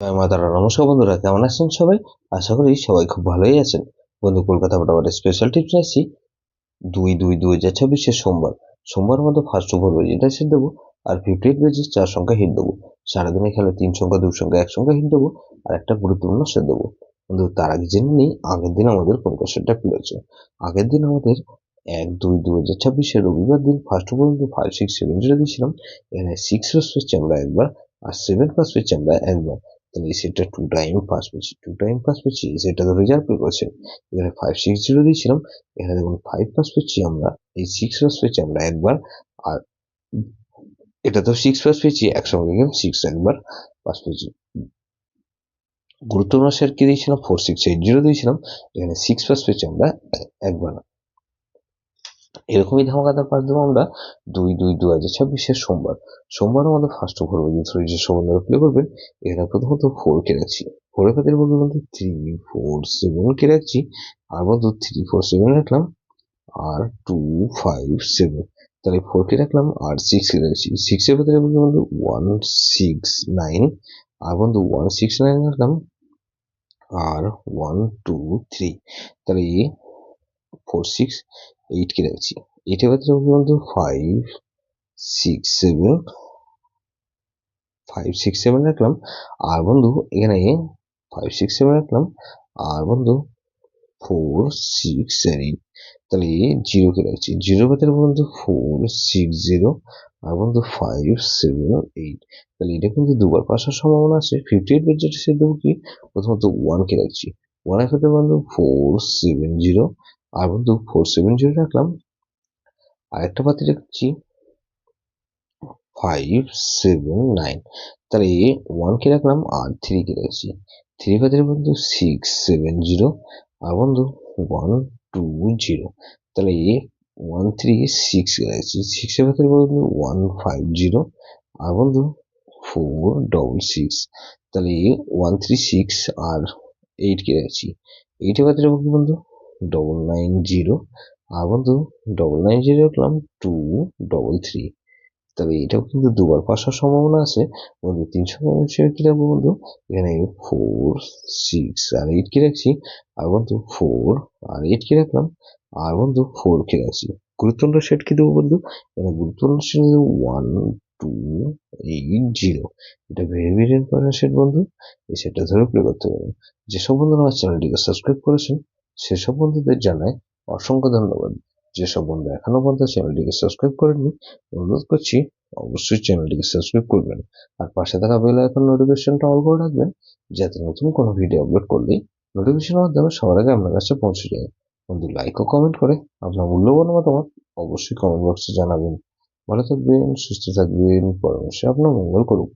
জয় মা তারা। নমস্কার বন্ধুরা, কেমন আছেন সবাই? আশা করি সবাই খুব ভালোই আছেন। বন্ধু, কলকাতা মোটামুটি স্পেশাল টিপস আসছি 2/2/2026 সোমবার মধ্যে ফার্স্ট ওভার যেটা সেট দেবো, আর 58 পেজেস 4 সংখ্যা হিট দেবো। সারাদিনে খেলে 3 সংখ্যা 2 সংখ্যা 1 সংখ্যা হিট দেবো, আর একটা গুরুত্বপূর্ণ সেট দেবো। বন্ধু, তার আগে জেনে নিই আগের দিন আমাদের কোন কোশ্চেনটা খুলেছে। আগের দিন আমাদের 1/2/2026 রবিবার দিন ফার্স্ট ওভার 5-6-7 দিয়েছিলাম। এখানে 6 রোজ পেয়েছি আমরা একবার, আর 7 পাস পেয়েছি আমরা একবার। তাহলে এই সেটটা 2 টাইম পাস পেয়েছি, 2 টাইম পাস পেয়েছি। এই সেটটা ধরে রিজার্ভ করেছে। এখানে 5-6-0 দিয়েছিলাম। এখানে দেখুন 5 পাস পেয়েছি আমরা, এই 6 পাস পেয়েছি আমরা একবার, আর এটা তো 6 পাস পেয়েছি একসঙ্গে, 6 একবার পাস পেয়েছি। গুরুত্বপূর্ণ সেট কি দিয়েছিলাম? 4-6-8-0 দিয়েছিলাম। এখানে 6 পাস পেয়েছি আমরা একবার। এরকমই ধামাকাদার পাস দেবো আমরা 2/2/2026 সোমবার আমাদের ফার্স্ট ওভার যে সম্বন্ধে প্লে করবেন। এখানে প্রথমত 4 কে রাখছি, 4 এর ক্ষেত্রে বলতে বলতে 3-4-7 কে রাখছি, আর বন্ধু 3-4-7 রাখলাম, আর 2-5-7, তাহলে 4 কে রাখলাম, আর 6 কে রাখছি। 6 এর ভেতরে বলতে বন্ধু 1-6-9, আর বন্ধু 1-6-9 রাখলাম, আর 1-2-3, তাহলে 4-6-8 কে রাখছি। 8 এর ভেতরে বন্ধু 5-6-7 রাখলাম, আর বন্ধু এখানে 5-6-7 রাখলাম, আর বন্ধু 4-6-8, তাহলে 0 কে রাখছি। 0 ভেতরে বন্ধু 4-6-0, আর বন্ধু 5-7-8, তাহলে এটা কিন্তু দুবার পাসার সম্ভাবনা আছে। 58 বেড যেটা সে দেবো কি, প্রথমত 1 কে রাখছি। 1 এর ক্ষেত্রে বন্ধু 4-7-0, আর বন্ধু 4-7-0 রাখলাম, আরেকটা পাতে রাখছি 5-7-9, তাহলে 1 কে রাখলাম, আর 3 কে রাখছি। 3 ভেতরে বন্ধু 6-7-0, আর বন্ধু 1-2-0, তাহলে 1-3-6 কে রাখছি। 6 এর ভেতরে বন্ধু 1-5-0, আর বন্ধু 4-6, তাহলে 1-3-6 আর 8 কে রাখছি। 8 এর ভেতরে বন্ধু 9-9-0, আর বন্ধু 9-9-0 রাখলাম, 2-3-3, তবে এটাও কিন্তু দুবার পাসার সম্ভাবনা আছে। বন্ধু 300 হিসেবে কি রাখবো বন্ধু? এখানে 4-6 আর 8 কে রাখছি, আর বন্ধু 4 আর 8 কে রাখলাম, আর বন্ধু 4 কে রাখছি। গুরুত্বপূর্ণ সেট কি দেবো বন্ধু? এখানে গুরুত্বপূর্ণ সেট 1-2-8-0, এটা ভেরি ভেরি ইম্পর্টেন্ট সেট বন্ধু। এই সেটটা ধরে প্লে করতে পারবেন। যেসব বন্ধুরা আমার চ্যানেলটিকে সাবস্ক্রাইব করেছেন সেসব বন্ধুদের জানায় অসংখ্য ধন্যবাদ। যেসব বন্ধু এখনো পর্যন্ত চ্যানেলটিকে সাবস্ক্রাইব করেননি, অনুরোধ করছি অবশ্যই চ্যানেলটিকে সাবস্ক্রাইব করবেন, আর পাশে থাকা বেল আইকন নোটিফিকেশনটা অল করে রাখবেন, যাতে নতুন কোনো ভিডিও আপলোড করলেই নোটিফিকেশন মাধ্যমে সবার আগে আপনার কাছে পৌঁছে যায়। বন্ধু, লাইক ও কমেন্ট করে আপনার মূল্যবান মতামত অবশ্যই কমেন্ট বক্সে জানাবেন। ভালো থাকবেন, সুস্থ থাকবেন, পরামর্শে আপনার মঙ্গল করুন।